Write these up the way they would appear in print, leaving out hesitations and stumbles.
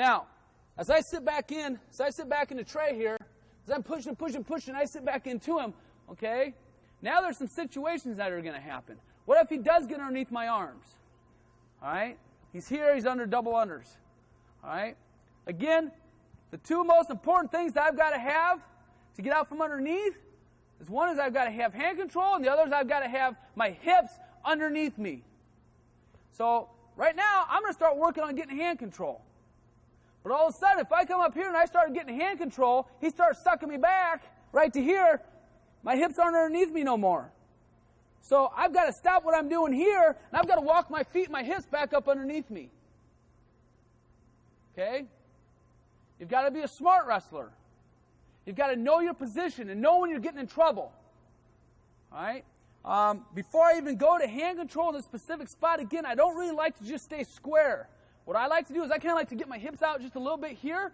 Now, as I sit back in the tray here, as I'm pushing, I sit back into him, okay? Now there's some situations that are going to happen. What if he does get underneath my arms? All right? He's here, he's under double unders. All right? Again, the two most important things that I've got to have to get out from underneath is one is I've got to have hand control, and the other is I've got to have my hips underneath me. So right now, I'm going to start working on getting hand control. But all of a sudden, if I come up here and I start getting hand control, he starts sucking me back right to here. My hips aren't underneath me no more. So I've got to stop what I'm doing here, and I've got to walk my feet, my hips back up underneath me. Okay? You've got to be a smart wrestler. You've got to know your position and know when you're getting in trouble. All right? Before I even go to hand control in a specific spot, again, I don't really like to just stay square. What I like to do is I kind of like to get my hips out just a little bit here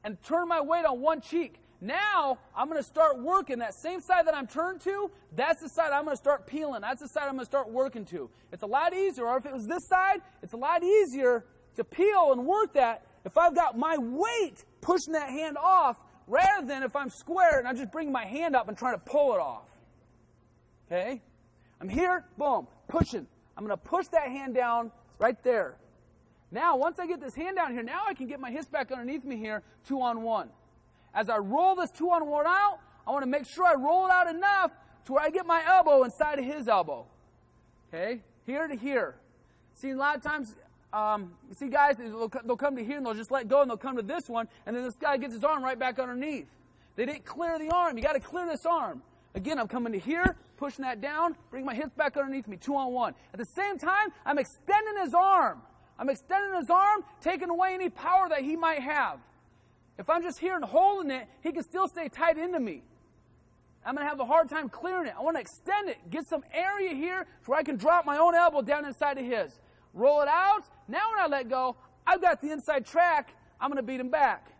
and turn my weight on one cheek. Now, I'm going to start working that same side that I'm turned to. That's the side I'm going to start peeling. That's the side I'm going to start working to. It's a lot easier, or if it was this side, it's a lot easier to peel and work that if I've got my weight pushing that hand off rather than if I'm square and I'm just bringing my hand up and trying to pull it off. Okay? I'm here, boom, pushing. I'm going to push that hand down right there. Now, once I get this hand down here, now I can get my hips back underneath me here, 2-on-1. As I roll this 2-on-1 out, I want to make sure I roll it out enough to where I get my elbow inside of his elbow. Okay? Here to here. See, a lot of times, you see guys, they'll come to here and they'll just let go and they'll come to this one, and then this guy gets his arm right back underneath. They didn't clear the arm. You got to clear this arm. Again, I'm coming to here, pushing that down, bring my hips back underneath me, 2-on-1. At the same time, I'm extending his arm. I'm extending his arm, taking away any power that he might have. If I'm just here and holding it, he can still stay tight into me. I'm going to have a hard time clearing it. I want to extend it, get some area here where I can drop my own elbow down inside of his. Roll it out. Now when I let go, I've got the inside track. I'm going to beat him back.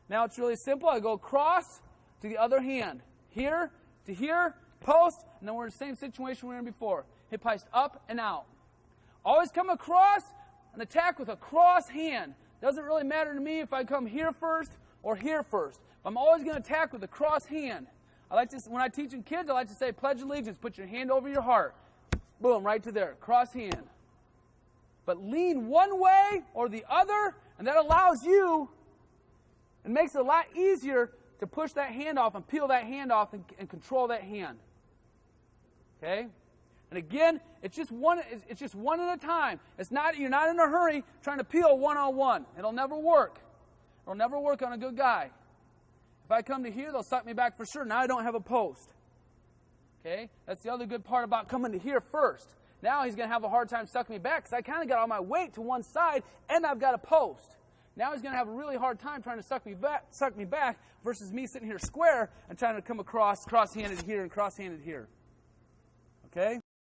Now it's really simple. I go across to the other hand. Here to here, post, and then we're in the same situation we were in before. Hip heist up and out. Always come across and attack with a cross hand. Doesn't really matter to me if I come here first or here first. I'm always going to attack with a cross hand. I like to, when I teach kids, I like to say, pledge allegiance. Put your hand over your heart. Boom, right to there. Cross hand. But lean one way or the other, and that allows you, and makes it a lot easier to push that hand off and peel that hand off and control that hand. Okay? And again, it's just one at a time. You're not in a hurry trying to peel one-on-one. It'll never work. It'll never work on a good guy. If I come to here, they'll suck me back for sure. Now I don't have a post. Okay? That's the other good part about coming to here first. Now he's going to have a hard time sucking me back because I kind of got all my weight to one side and I've got a post. Now he's going to have a really hard time trying to suck me back versus me sitting here square and trying to come across cross-handed here and cross-handed here. Okay?